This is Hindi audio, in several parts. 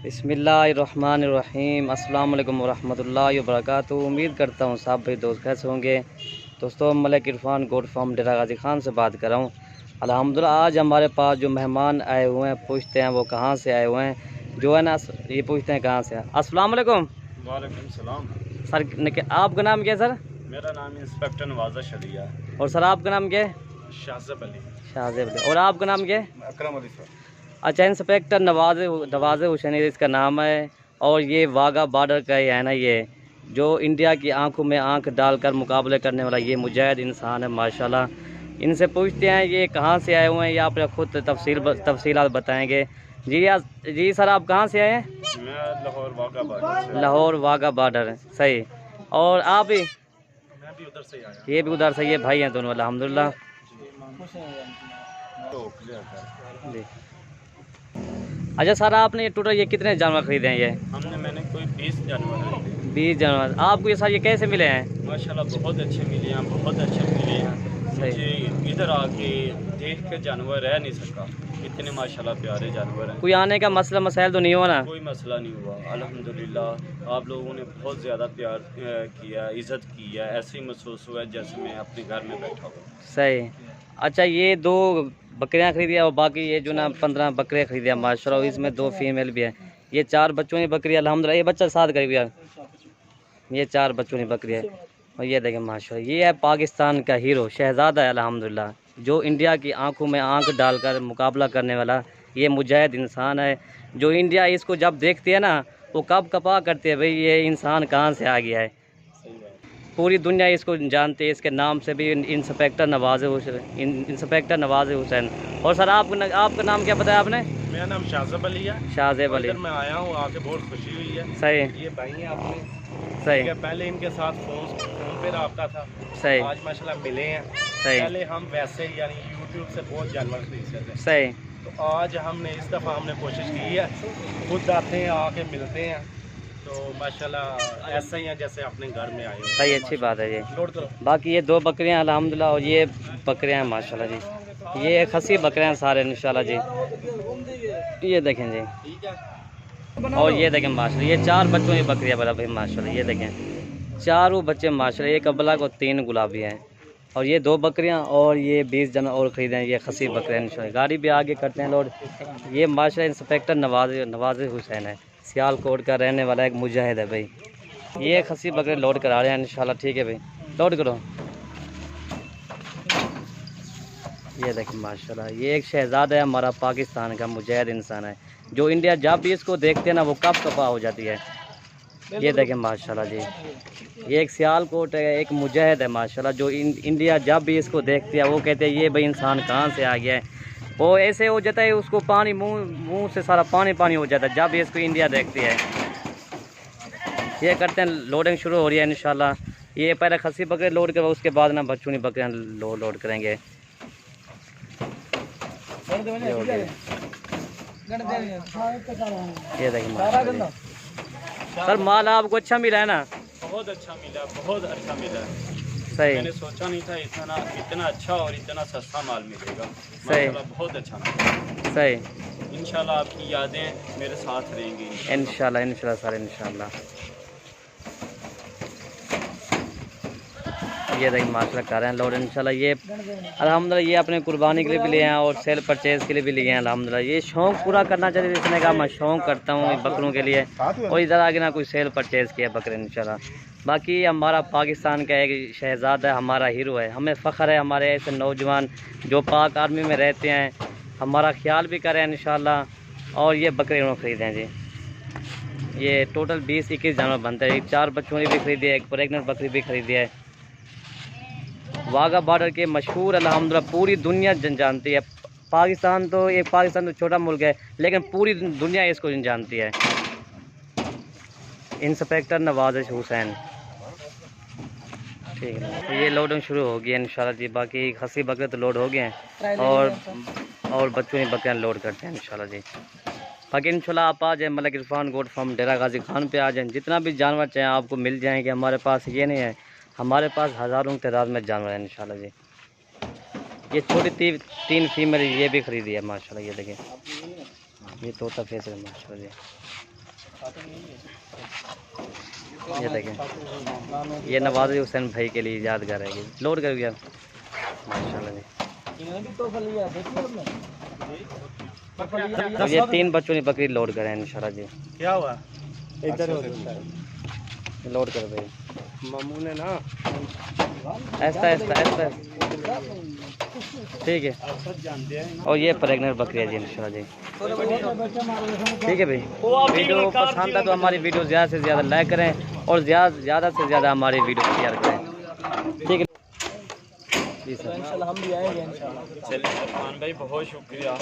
बिस्मिल्लाहिर्रहमानिर्रहीम अस्सलाम वालेकुम वरहमतुल्लाहि वबरकातुहू। उम्मीद करता हूँ सब भाई दोस्त कैसे होंगे। दोस्तों मलिक इरफान गोट फार्म डेरा गाजी खान से बात कर रहा हूँ। अल्हम्दुलिल्लाह आज हमारे पास जो मेहमान आए हुए हैं पूछते हैं वो कहाँ से आए हुए हैं, जो है ना ये पूछते हैं कहाँ से। अस्सलाम वालेकुम। वालेकुम सलाम। सर आपका नाम क्या है सर? मेरा नाम इंस्पेक्टर नवाज़ा शरिया। और सर आपका नाम क्या है? शाहज़ेब अली। शाहज़ेब अली। और आपका नाम क्या है? अकरम अली सर। अच्छा, इंस्पेक्टर नवाज़ हुसैन इसका नाम है। और ये वाघा बॉर्डर का ही है ना, ये जो इंडिया की आंखों में आंख डालकर मुकाबले करने वाला ये मुजाहिद इंसान है माशाल्लाह। इनसे पूछते हैं ये कहाँ से आए हुए हैं, या अपने खुद तफसीलात बताएंगे। जी सर, आप कहाँ से आए हैं? मैं लाहौर वाघा बॉर्डर से। लाहौर वाघा बॉर्डर, सही। और आप भी? मैं भी उधर से आया। ये भी उधर से, ये भाई हैं दोनों अल्हम्दुलिल्लाह जी। अच्छा सर, आपने ये टोटल ये कितने जानवर खरीदे हैं? ये मैंने कोई 20 जानवर खरीदे। 20 जानवर। आपको ये सर ये कैसे मिले हैं? माशाल्लाह बहुत अच्छे मिले हैं, बहुत अच्छे मिले हैं। मुझे इधर आके देख के जानवर रह नहीं सका, इतने माशाल्लाह प्यारे जानवर हैं। कोई आने का मसला मसाइल तो नहीं हुआ ना? कोई मसला नहीं हुआ अल्हम्दुलिल्लाह। आप लोगों ने बहुत ज़्यादा प्यार किया, इज़्ज़त की है। ऐसे ही महसूस हुआ है जैसे मैं अपने घर में बैठा हूँ। सही। अच्छा, ये 2 बकरियां खरीदी और बाकी ये जो ना 15 बकरियां खरीदी है माशाल्लाह, इसमें 2 फीमेल भी है। ये 4 बच्चों की बकरी अल्हम्दुलिल्लाह। ये बच्चा 7 करीब यार, ये 4 बच्चों की बकरी है। और ये देखें माशाल्लाह, ये है पाकिस्तान का हीरो शहजादा है अल्हम्दुलिल्लाह, जो इंडिया की आंखों में आंख डालकर मुकाबला करने वाला ये मुजाहिद इंसान है। जो इंडिया इसको जब देखती है ना वो कब कपा करती है, भाई ये इंसान कहाँ से आ गया है। पूरी दुनिया इसको जानती है, इसके नाम से भी इंस्पेक्टर नवाज़ हुसैन। और सर आपका नाम क्या बताया आपने? मेरा नाम शाहज़ेब अली है। शाहज़ेब अली। मैं आया हूँ, आके बहुत खुशी हुई है। सही। ये भाई हैं अपने। सही। पहले इनके साथ फोन पे रब्ता था। सही। आज माशाल्लाह मिले हैं। सही। पहले हम वैसे ही यानी यूट्यूब से बहुत जानवर खरीदते थे। सही। तो आज हमने इस दफ़ा हमने कोशिश की है, खुद आते हैं, आके मिलते हैं। तो माशाल्लाह ऐसा ही है जैसे अपने घर में आए हो। सही, अच्छी बात है ये। लोड करो। बाकी ये 2 बकरियां अल्हम्दुलिल्लाह, और ये बकरियां हैं माशाल्लाह जी। ये खसी बकरियां हैं सारे इंशाल्लाह जी। ये देखें जी। और ये देखें माशाल्लाह, ये 4 बच्चों की बकरियां बड़ा भाई माशाल्लाह। ये देखें चारों बच्चे माशाल्लाह, एक अबला को 3 गुलाबी हैं। और ये 2 बकरियां और ये 20 जन और ख़रीदे हैं, ये खसी बकरियां इंशाल्लाह। गाड़ी भी आगे करते हैं लोड। ये माशाल्लाह इंस्पेक्टर नवाज़ हुसैन है, सियालकोट का रहने वाला एक मुजाहिद है भाई। ये खसी बकरे लोड करा रहे हैं इंशाल्लाह। ठीक है भाई, लोड करो। ये देखें माशाल्लाह, ये एक शहजादा है हमारा, पाकिस्तान का मुजाहिद इंसान है, जो इंडिया जब भी इसको देखते हैं ना वो कब कपा हो जाती है। ये देखें माशाल्लाह जी, ये एक सियालकोट है, एक मुजाहिद है माशाल्लाह, जो इंडिया जब भी इसको देखती है वो कहते हैं ये भाई इंसान कहाँ से आ गया है। वो ऐसे हो जाता है, उसको पानी मुंह से सारा पानी हो जाता है जब इसको इंडिया देखती है। ये करते हैं, लोडिंग शुरू हो रही है इंशाल्लाह। ये पहले खसी बकरे लोड कर, उसके बाद ना बच्चूनी बकरियाँ लोड करेंगे। ये देखिए सर, माल आपको अच्छा मिला है ना? बहुत अच्छा मिला, बहुत अच्छा मिला। सही। मैंने सोचा नहीं था इतना अच्छा और इतना सस्ता माल मिलेगा। सही। बहुत अच्छा मिला। सही। इंशाल्लाह आपकी यादें मेरे साथ रहेंगी इंशाल्लाह सर, इंशाल्लाह। ये देखिए माशाल्लाह कर रहे हैं लोड इंशाल्लाह। ये अल्हम्दुलिल्लाह ये अपने कुर्बानी के लिए भी लिए हैं और सेल परचेज़ के लिए भी लिए हैं अल्हम्दुलिल्लाह। ये शौक़ पूरा करना चाहिए, इसने कहा मैं शौक़ करता हूँ बकरों के लिए, और इधर आगे ना कोई सेल परचेज़ किया बकरे इंशाल्लाह। बाकी हमारा पाकिस्तान का एक शहजादा है, हमारा हीरो है, हमें फ़ख्र है हमारे ऐसे नौजवान जो पाक आर्मी में रहते हैं, हमारा ख्याल भी करें इंशाल्लाह। और ये बकरे उन्होंने ख़रीदे हैं जी। ये टोटल 20-21 जानवर बनते हैं। 4 बच्चों ने भी खरीदी है, एक प्रेगनेंट बकरी भी खरीदी है। वाघा बॉर्डर के मशहूर अल्हम्दुलिल्लाह पूरी दुनिया जानती है। पाकिस्तान तो छोटा मुल्क है, लेकिन पूरी दुनिया इसको जानती है। इंस्पेक्टर नवाज़ हुसैन। ठीक है, तो ये लोडिंग शुरू हो गई है इंशाल्लाह जी। बाकी खसी बकरे तो लोड हो गए हैं, और बच्चों की बकरियाँ लोड करते हैं इंशाल्लाह जी। बाकी इंशाल्लाह आप आ जाए मलिक इरफान गोट फार्म डेरा गाजी खान पे आ जाएँ, जितना भी जानवर चाहें आपको मिल जाएंगे। हमारे पास ये नहीं है, हमारे पास हज़ारों की तादाद में जानवर हैं इंशाल्लाह जी। ये छोटी 3 फीमेल ये भी खरीदी है माशाल्लाह। ये देखिए, ये तोता फेस है माशाल्लाह जी। ये देखें, ये नवाज़ हुसैन भाई के लिए यादगार है। ये लोड कर गया माशाल्लाह जी। तो ये 3 बच्चों ने बकरी लोड करें इंशाल्लाह जी। क्या हुआ इधर लोड कर दे मामू ने ना ऐसा ऐसा ऐसा, ठीक है। और ये प्रेग्नेंट बकरी है जी इंशाल्लाह जी। ठीक है भाई, वीडियो पसंद है तो हमारी वीडियो ज़्यादा से ज़्यादा लाइक करें और ज़्यादा से ज़्यादा हमारी वीडियो शेयर करें। ठीक है जी सर, इंशाल्लाह हम भी आएंगे इंशाल्लाह। चलिए सलमान भाई बहुत शुक्रिया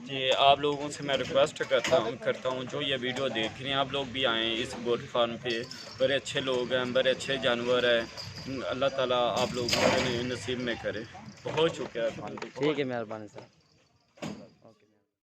जी। आप लोगों से मैं रिक्वेस्ट करता हूँ जो ये वीडियो देख रहे हैं आप लोग भी आएँ इस गोट फार्म पे। बड़े अच्छे लोग हैं, बड़े अच्छे जानवर हैं। अल्लाह ताला आप लोगों के नसीब में करे। बहुत शुक्रिया। ठीक है, मेहरबानी सर।